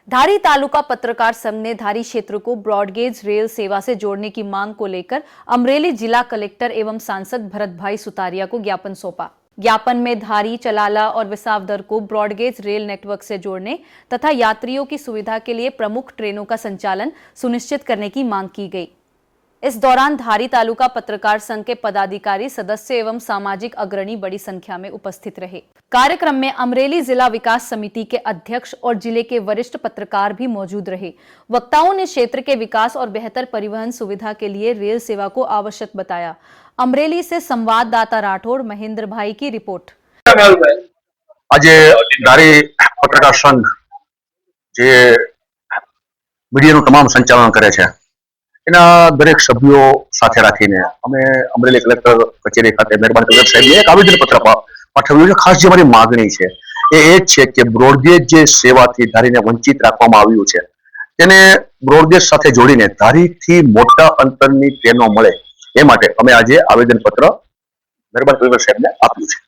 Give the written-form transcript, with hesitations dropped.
धारी तालुका पत्रकार संघ ने धारी क्षेत्र को ब्रॉडगेज रेल सेवा से जोड़ने की मांग को लेकर अमरेली जिला कलेक्टर एवं सांसद भरत भाई सुतारिया को ज्ञापन सौंपा। ज्ञापन में धारी, चलाला और विसावदर को ब्रॉडगेज रेल नेटवर्क से जोड़ने तथा यात्रियों की सुविधा के लिए प्रमुख ट्रेनों का संचालन सुनिश्चित करने की मांग की गई। इस दौरान धारी तालुका पत्रकार संघ के पदाधिकारी, सदस्य एवं सामाजिक अग्रणी बड़ी संख्या में उपस्थित रहे। कार्यक्रम में अमरेली जिला विकास समिति के अध्यक्ष और जिले के वरिष्ठ पत्रकार भी मौजूद रहे। वक्ताओं ने क्षेत्र के विकास और बेहतर परिवहन सुविधा के लिए रेल सेवा को आवश्यक बताया। अमरेली से संवाददाता राठौड़ महेंद्र भाई की रिपोर्ट। आज धारी पत्रकार संघ जे मीडिया तमाम संचालन करे छे एना दरेक सभ्यों साथे राखीने अमे अमरेली कलेक्टर कचेरी खाते महेरबान कलेक्टर साहेबने एक आवेदन पत्र पाठव्युं छे। खास जे मारी मागणी छे ए छे के ब्रॉडगेज जे सेवाथी धारीने वंचित राखवामां आव्युं छे तेने ब्रॉडगेज साथे जोड़ीने धारीथी मोटा अंतरनी ट्रेनो मळे ए माटे अमे आजे आवेदन पत्र महेरबान कलेक्टर साहेबने आप्युं छे।